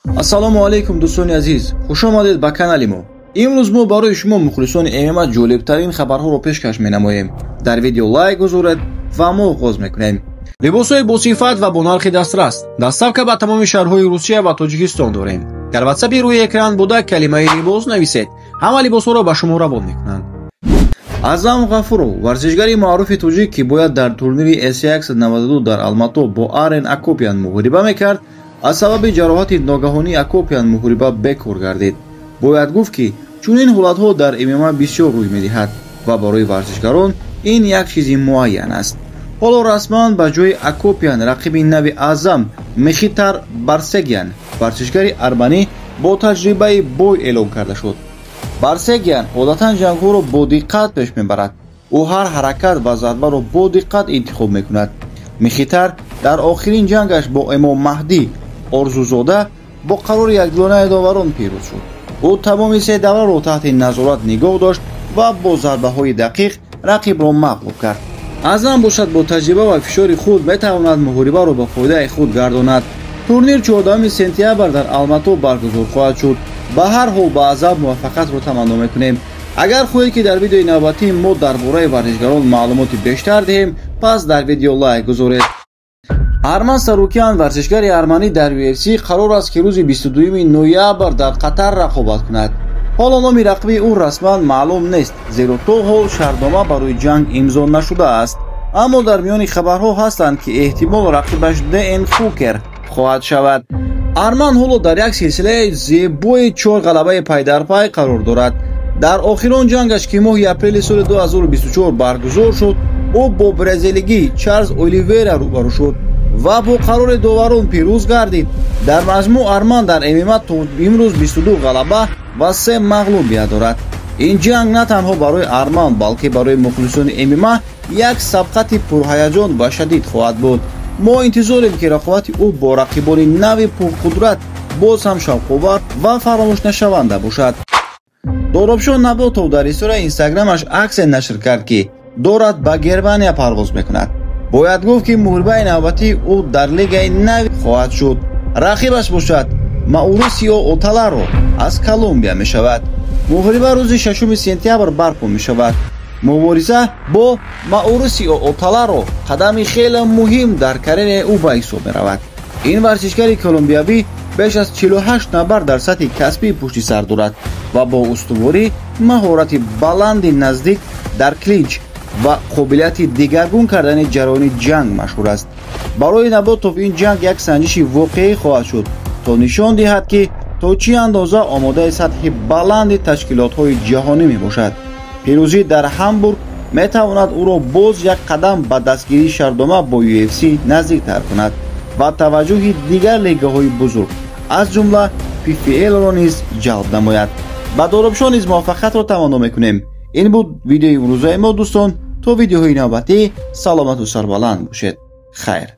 ассалому алайкум дӯстони азиз, хуш омадед ба канали мо. имрӯз мо барои шумо мухлисони ММА ҷолибтарин хабарҳоро пешкаш менамоем. дар видео лайк гузоред ва мо оғоз мекунем. либосҳои босифат ва бо нархи дастрас дастсавка ба тамоми шаҳрҳои Русия ва Тоҷикистон дорем. дар ватсапи рӯи экран буда калимаи либос нависед. ҳама либосҳоро ба шумо равон мекунанд. Азам Ғафуров, варзишгари маъруфи тоҷик, ки бояд дар турнири S192 дар Алмато бо Арен Акопян муҳориба мекард, аз сабаби ҷароҳати ногаҳонии Акопян муҳориба бекор гардид. бояд гуфт, ки чунин ҳолатҳо дар ММА бисёр рӯй медиҳад ва барои варзишгарон ин як чизи муайян аст. ҳоло расман ба ҷои Акопян рақиби нави Азам Мехитар Барсегян, варзишгари арманӣ бо таҷрибаи бой эълон карда шуд. Барсегян одатан ҷангҳоро бо диққат пеш мебарад. ӯ ҳар ҳаракат ва зарбаро бо диққат интихоб мекунад. Мехитар дар охирин ҷангаш бо Эмом Маҳдӣ Орзузода бо қарори якдилонаи доварон пирӯз шуд. ӯ тамоми се давраро таҳти назорат нигоҳ дошт ва бо зарбаҳои дақиқ рақибро мағлуб кард. Азам бошад бо таҷриба ва фишори худ метавонад муҳорибаро ба фоидаи худ гардонад. турнир 14 сентябр дар Алмато баргузор хоҳад шуд. ба ҳар ҳол ба Азам муваффақиятро таманно мекунем. агар хоҳед ки дар видеои навбатӣ мо дар бораи варзишгарон маълумоти бештар диҳем, пас дар видео лайк гузоред. Арман Сарукян, варзишгари арманӣ дар UFC, қарор аст ки рӯзи 22 ноябр дар Қатар рақобат кунад. ҳоло номи рақиби ӯ расман маълум нест, зеро то ҳол шаҳрнома барои ҷанг имзо нашудааст. аммо дар миёни хабарҳо ҳастанд ки эҳтимол рақибаш Дэн Хукер хоҳад шавад. арман ҳоло дар як силсилаи зебои 4 ғалабаи пайдарпай қарор дорад. дар охирон ҷангаш, ки моҳи апрели соли 2024 баргузор шуд, ӯ бо бразилигӣ Чарлз Оливейра рӯбарӯ шуд ва бо қарори доварон пирӯз гардид. дар маҷмӯъ арман дар ММА то имрӯз 22 ғалаба ва 3 мағлубият дорад. ин ҷанг на танҳо барои арман, балки барои мухлисони ММА як сабқати пурҳаяҷон ва шадид хоҳад буд. мо интизорем ки рақобати ӯ бо рақибони нави пурқудрат боз ҳам шавқовар ва фаромӯшнашаванда бошад. Доробшон Наботов дар историяи инстаграмаш аксе нашр кард, ки дорад ба Германия парвоз мекунад. бояд гуфт, ки муҳорибаи навбатӣ ӯ дар лигаи нави хоҳад шуд. рақибаш бошад Маурисио Оталаро аз Колумбия мешавад. муҳориба рӯзи 6 сентябр барпо мешавад. мубориза бо Маурисио Оталаро қадами хеле муҳим дар карьераи ӯ ба ҳисоб меравад. ин варзишгари колумбиявӣ беш аз 48 набар дар сатҳи касбӣ пушти сар дорад ва бо устуворӣ, маҳорати баланди наздик дар клинч ва қобилияти дигаргун кардани ҷараёни ҷанг машҳур аст. барои Наботов ин ҷанг як санҷиши воқеӣ хоҳад шуд, то нишон диҳад, ки то чӣ андоза омодаи сатҳи баланди ташкилотҳои ҷаҳонӣ мебошад. пирӯзӣ дар Ҳамбург метавонад ӯро боз як қадам ба дастгирии шаҳрнома бо UFC наздиктар кунад ва таваҷҷӯҳи дигар лигаҳои бузург аз ҷумла PFL-ро низ ҷалб намояд. ба Доробшон низ муваффақиятро таманно мекунем. ин буд видеои имрӯзаи мо дӯстон. то видеоҳои навбатӣ саломату сарбаланд бошед. хайр.